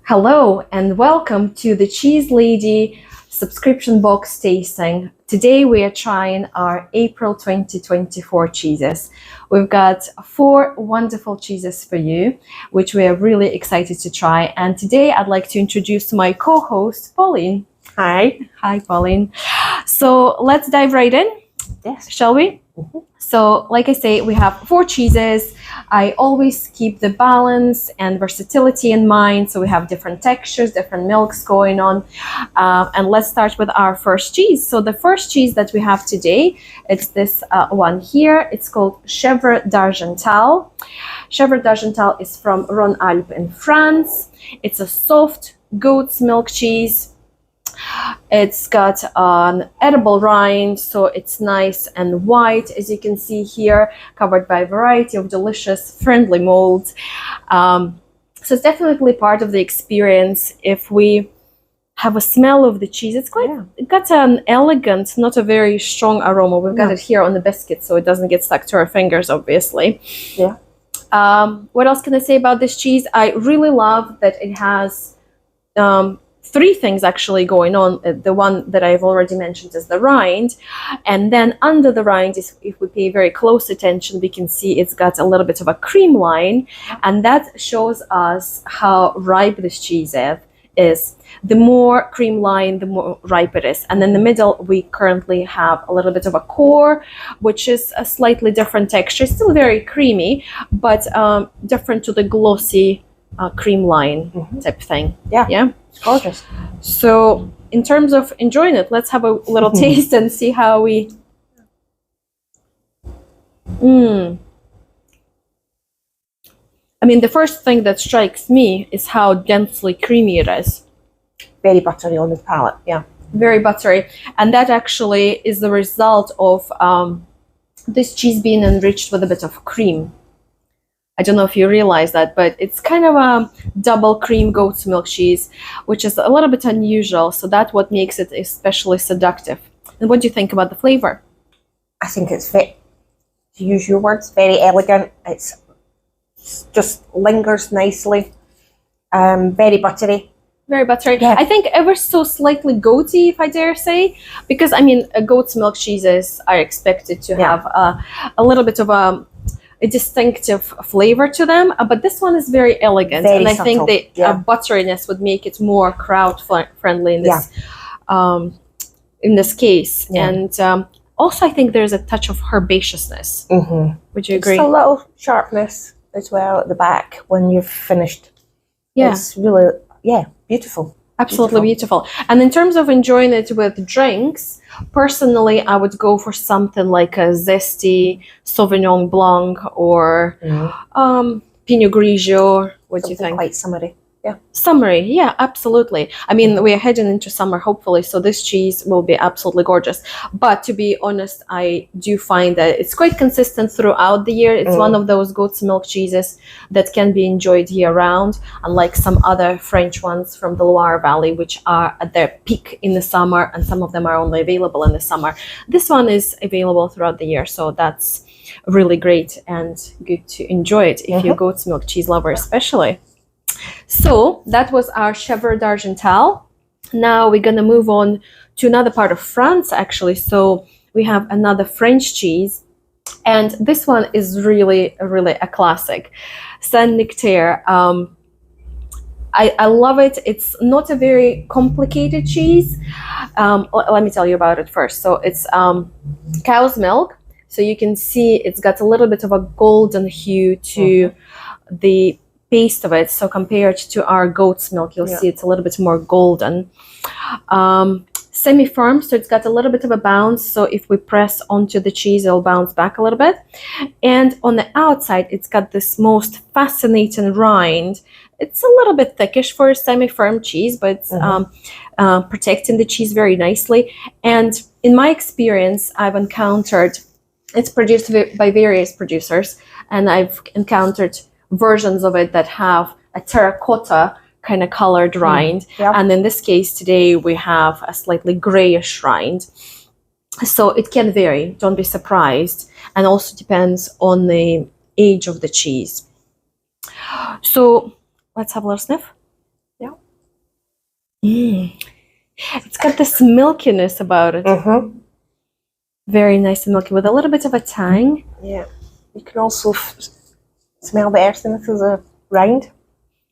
Hello and welcome to the Cheese Lady subscription box tasting. Today we are trying our April 2024 cheeses. We've got 4 wonderful cheeses for you, which we are really excited to try. And today I'd like to introduce my co-host, Pauline. Hi. Hi, Pauline. So let's dive right in. Yes. Shall we? Mm-hmm. So, like I say, we have 4 cheeses. I always keep the balance and versatility in mind. So we have different textures, different milks going on. And let's start with our first cheese. So the first cheese that we have today, it's this one here. It's called Chèvre d'Argental. Chèvre d'Argental is from Rhône-Alpes in France. It's a soft goat's milk cheese. It's got an edible rind, so it's nice and white, as you can see here, covered by a variety of delicious, friendly molds. So it's definitely part of the experience. If we have a smell of the cheese, it's quite, it got an elegant, not a very strong aroma. We've got it here on the biscuit, so it doesn't get stuck to our fingers, obviously. Yeah. What else can I say about this cheese? I really love that it has 3 things actually going on. The one that I've already mentioned is the rind, and then under the rind is, if we pay very close attention, we can see it's got a little bit of a cream line, and that shows us how ripe this cheese is. The more cream line, the more ripe it is. And in the middle, we currently have a little bit of a core, which is a slightly different texture, still very creamy, but different to the glossy cream line type thing. Yeah. It's gorgeous. So in terms of enjoying it, let's have a little taste and see how we... I mean, the first thing that strikes me is how densely creamy it is. Very buttery on the palate, yeah. Very buttery. And that actually is the result of this cheese being enriched with a bit of cream. I don't know if you realize that, but it's kind of a double cream goat's milk cheese, which is a little bit unusual. So that's what makes it especially seductive. And what do you think about the flavor? I think it's very, to use your words, very elegant. It's just lingers nicely. Very buttery. Very buttery. Yeah. I think ever so slightly goaty, if I dare say, because I mean, goat's milk cheeses are expected to have a little bit of a distinctive flavor to them, but this one is very elegant, very and I subtle. think the butteriness would make it more crowd friendly in this case. And also I think there's a touch of herbaceousness. Would you agree? Just a little sharpness as well at the back when you've finished. It's really beautiful. Absolutely beautiful. And in terms of enjoying it with drinks, personally, I would go for something like a zesty Sauvignon Blanc or Pinot Grigio. What do you think? Quite summery. Yeah. Summery, yeah, absolutely. I mean, we are heading into summer, hopefully, so this cheese will be absolutely gorgeous. But to be honest, I do find that it's quite consistent throughout the year. It's one of those goat's milk cheeses that can be enjoyed year-round, unlike some other French ones from the Loire Valley, which are at their peak in the summer, and some of them are only available in the summer. This one is available throughout the year, so that's really great and good to enjoy it if you're a goat's milk cheese lover especially. So that was our Chèvre d'Argental. Now we're going to move on to another part of France, actually. So we have another French cheese, and this one is really a classic. Saint-Nectaire. I love it. It's not a very complicated cheese. Let me tell you about it first. So it's cow's milk. So you can see it's got a little bit of a golden hue to the paste of it. So compared to our goat's milk, you'll see it's a little bit more golden. Semi-firm, so it's got a little bit of a bounce. So if we press onto the cheese, it'll bounce back a little bit. And on the outside, it's got this most fascinating rind. It's a little bit thickish for a semi-firm cheese, but it's protecting the cheese very nicely. And in my experience, I've encountered, it's produced by various producers, and I've encountered versions of it that have a terracotta kind of colored rind. And in this case today we have a slightly grayish rind. So it can vary, don't be surprised, and also depends on the age of the cheese. So let's have a little sniff. Yeah. It's got this milkiness about it. Very nice and milky with a little bit of a tang. Yeah. You can also smell the earthiness of the rind.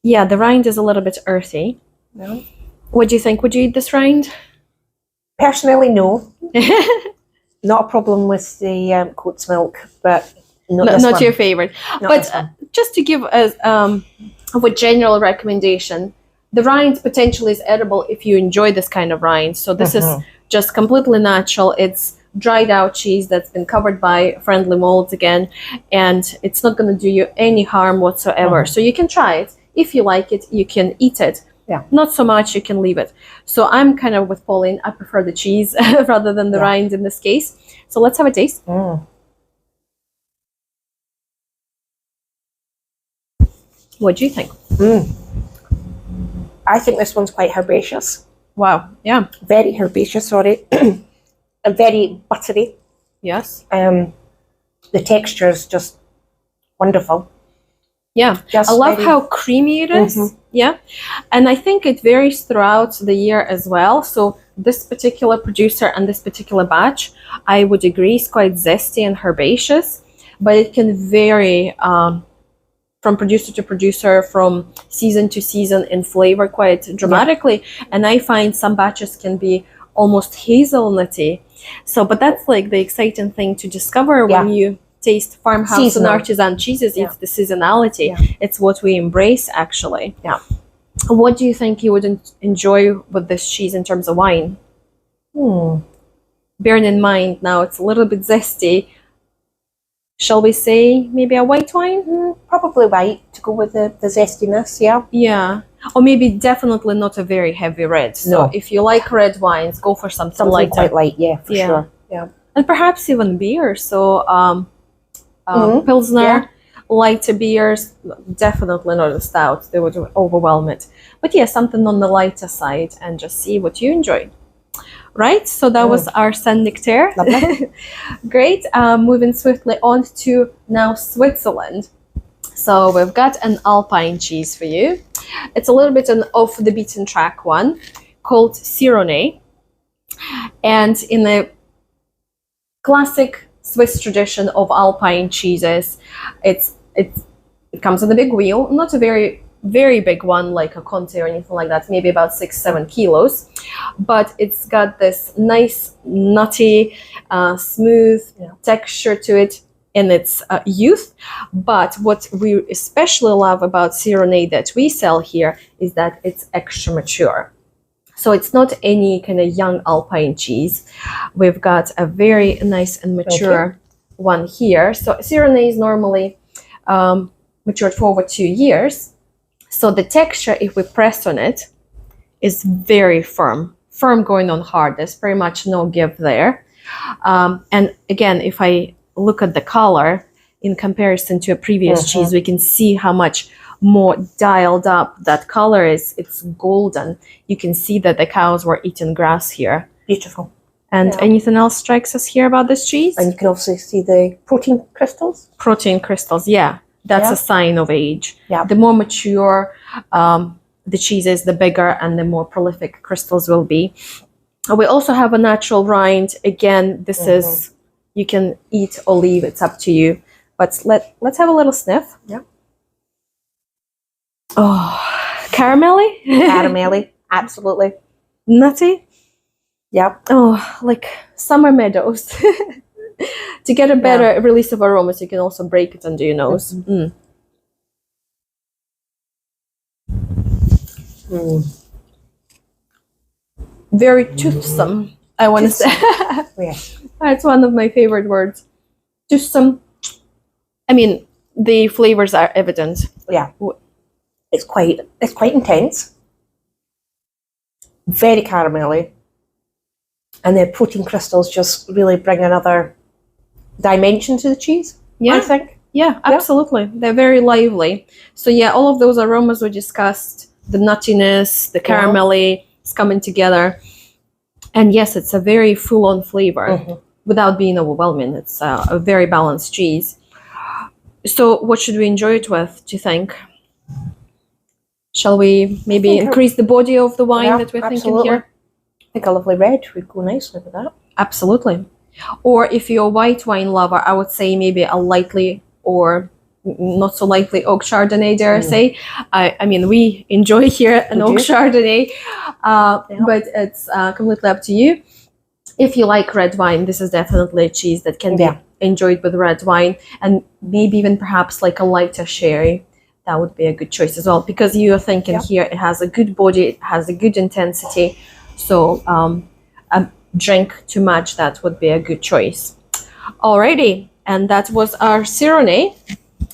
Yeah, the rind is a little bit earthy. No. What do you think? Would you eat this rind? Personally, no. Not a problem with the goat's milk, but not your favorite. But just to give a general recommendation, the rind potentially is edible if you enjoy this kind of rind. So this is just completely natural. It's dried out cheese that's been covered by friendly molds again, and it's not going to do you any harm whatsoever. So you can try it. If you like it, you can eat it. Yeah. Not so much, you can leave it. So I'm kind of with Pauline. I prefer the cheese rather than the rind in this case. So let's have a taste. What do you think? I think this one's quite herbaceous. Wow. Yeah. Very herbaceous, sorry. And very buttery. Yes. The texture is just wonderful. Yeah. Just I love how creamy it is. Yeah. And I think it varies throughout the year as well. So this particular producer and this particular batch, I would agree, is quite zesty and herbaceous, but it can vary from producer to producer, from season to season in flavor quite dramatically. And I find some batches can be almost hazelnutty. So, but that's like the exciting thing to discover when you taste farmhouse and artisan cheeses. It's the seasonality. It's what we embrace, actually. Yeah. What do you think you would enjoy with this cheese in terms of wine? Bearing in mind now it's a little bit zesty. Shall we say maybe a white wine? Probably white to go with the zestiness, Yeah. Or maybe definitely not a very heavy red. So if you like red wines, go for something lighter. Quite light, for sure. Yeah. And perhaps even beer. So Pilsner, lighter beers, definitely not a stout. They would overwhelm it. But yeah, something on the lighter side and just see what you enjoy. Right, so that was our Saint Nectaire. Great. Moving swiftly on to now Switzerland. So we've got an Alpine cheese for you. It's a little bit an off the beaten track one called Sirone. And in the classic Swiss tradition of Alpine cheeses, it comes in a big wheel, not a very big one like a Conte or anything like that, maybe about 6-7 kilos, but it's got this nice nutty smooth texture to it in its youth. But what we especially love about Sirone that we sell here is that it's extra mature. So it's not any kind of young Alpine cheese. We've got a very nice and mature one here. So Sirone is normally matured for over 2 years. So the texture, if we press on it, is very firm going on hard. There's pretty much no give there. And again, if I look at the color in comparison to a previous cheese, we can see how much more dialed up that color is. It's golden. You can see that the cows were eating grass here. Beautiful. And anything else strikes us here about this cheese? And you can also see the protein crystals. Protein crystals, that's a sign of age. The more mature the cheese is, the bigger and the more prolific crystals will be. We also have a natural rind. Again, this is, you can eat or leave, it's up to you. But let's have a little sniff. Oh, caramelly? Caramelly, absolutely. Nutty? Yep. Oh, like summer meadows. To get a better release of aromas, you can also break it under your nose. Very toothsome, I want to say. It's one of my favorite words. Toothsome. I mean, the flavors are evident. It's quite intense. Very caramelly. And the protein crystals just really bring another dimension to the cheese, I think. Absolutely. They're very lively. So all of those aromas we discussed, the nuttiness, the caramelly, it's coming together. And yes, it's a very full-on flavor without being overwhelming. It's a very balanced cheese. So what should we enjoy it with, do you think? Shall we maybe think increase the body of the wine Yeah, that we're thinking absolutely. here? I think a lovely red would go nicely with that. Absolutely. Or if you're a white wine lover, I would say maybe a lightly or not so lightly oak Chardonnay, dare I say. I mean, we enjoy here an We oak do. Chardonnay, Yeah. but it's completely up to you. If you like red wine, this is definitely a cheese that can be Yeah. enjoyed with red wine, and maybe even perhaps like a lighter sherry. That would be a good choice as well, because you're thinking Yep. here it has a good body, it has a good intensity. So a drink to match that would be a good choice. Alrighty, and that was our Sirone.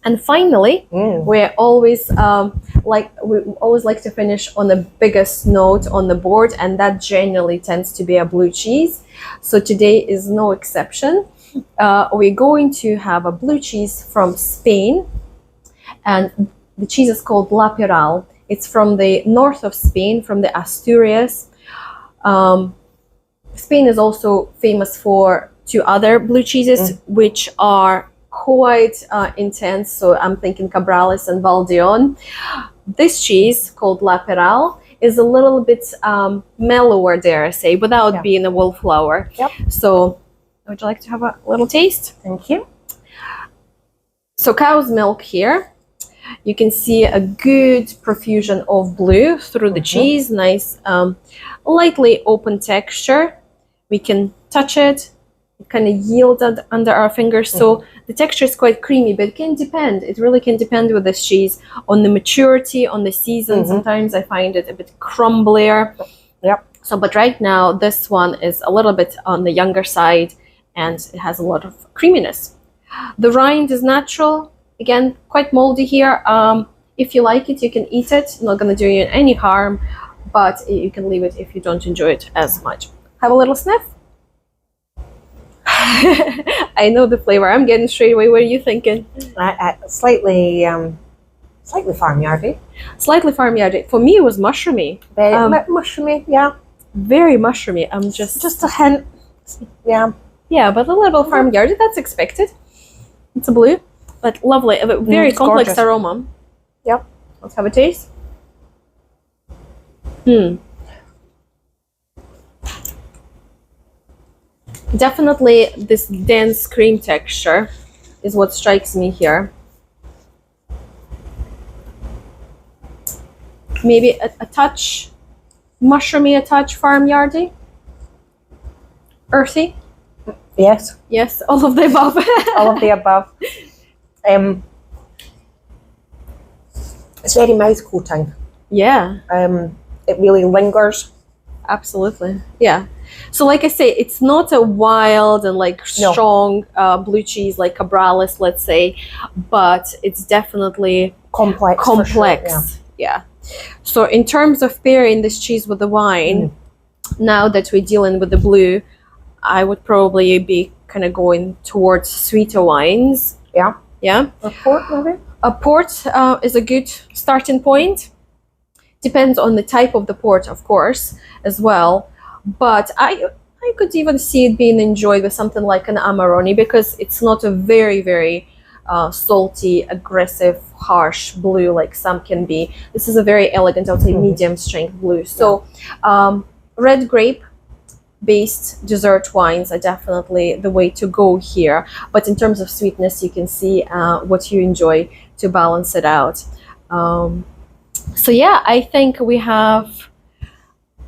And finally, we always like to finish on the biggest note on the board, and that generally tends to be a blue cheese. So today is no exception. We're going to have a blue cheese from Spain, and the cheese is called La Peral. It's from the north of Spain, from the Asturias. Spain is also famous for two other blue cheeses, which are quite intense. So I'm thinking Cabrales and Valdeon. This cheese, called La Peral, is a little bit mellower, dare I say, without being a wallflower. Yep. So would you like to have a little taste? Thank you. So cow's milk here. You can see a good profusion of blue through the cheese. Nice, lightly open texture. We can touch it. It kind of yielded under our fingers. So the texture is quite creamy, but it can depend. It really can depend with this cheese on the maturity, on the season. Sometimes I find it a bit crumblier. Yep. So, but right now, this one is a little bit on the younger side, and it has a lot of creaminess. The rind is natural. Again, quite moldy here. If you like it, you can eat it. Not going to do you any harm, but you can leave it if you don't enjoy it as much. Have a little sniff. I know the flavor. I'm getting straight away. What are you thinking? Slightly farmyardy. Slightly farmyardy. For me, it was mushroomy. Very mushroomy, yeah. Very mushroomy. I'm Just a hint. Yeah. Yeah, but a little farmyardy. That's expected. It's a blue, but lovely. A very complex gorgeous. aroma. Yep. Let's have a taste. Definitely this dense cream texture is what strikes me here. Maybe a touch mushroomy, a touch farmyardy. Earthy. Yes. Yes, all of the above. All of the above. It's very mouth coating. Yeah. It really lingers. Absolutely. Yeah. So like I say, it's not a wild and like strong blue cheese like Cabrales, let's say, but it's definitely complex. Complex. For sure, yeah. So in terms of pairing this cheese with the wine, now that we're dealing with the blue, I would probably be kind of going towards sweeter wines. Yeah. Yeah. A port, maybe? A port is a good starting point. Depends on the type of the port, of course, as well. But I could even see it being enjoyed with something like an Amarone, because it's not a very, very salty, aggressive, harsh blue like some can be. This is a very elegant, I would say, medium strength blue. So red grape based dessert wines are definitely the way to go here. But in terms of sweetness, you can see what you enjoy to balance it out. So yeah, I think we have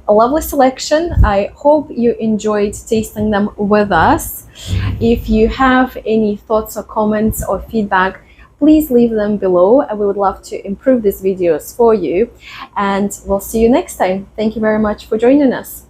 a lovely selection. I hope you enjoyed tasting them with us. If you have any thoughts or comments or feedback, please leave them below, and we would love to improve these videos for you. And we'll see you next time. Thank you very much for joining us.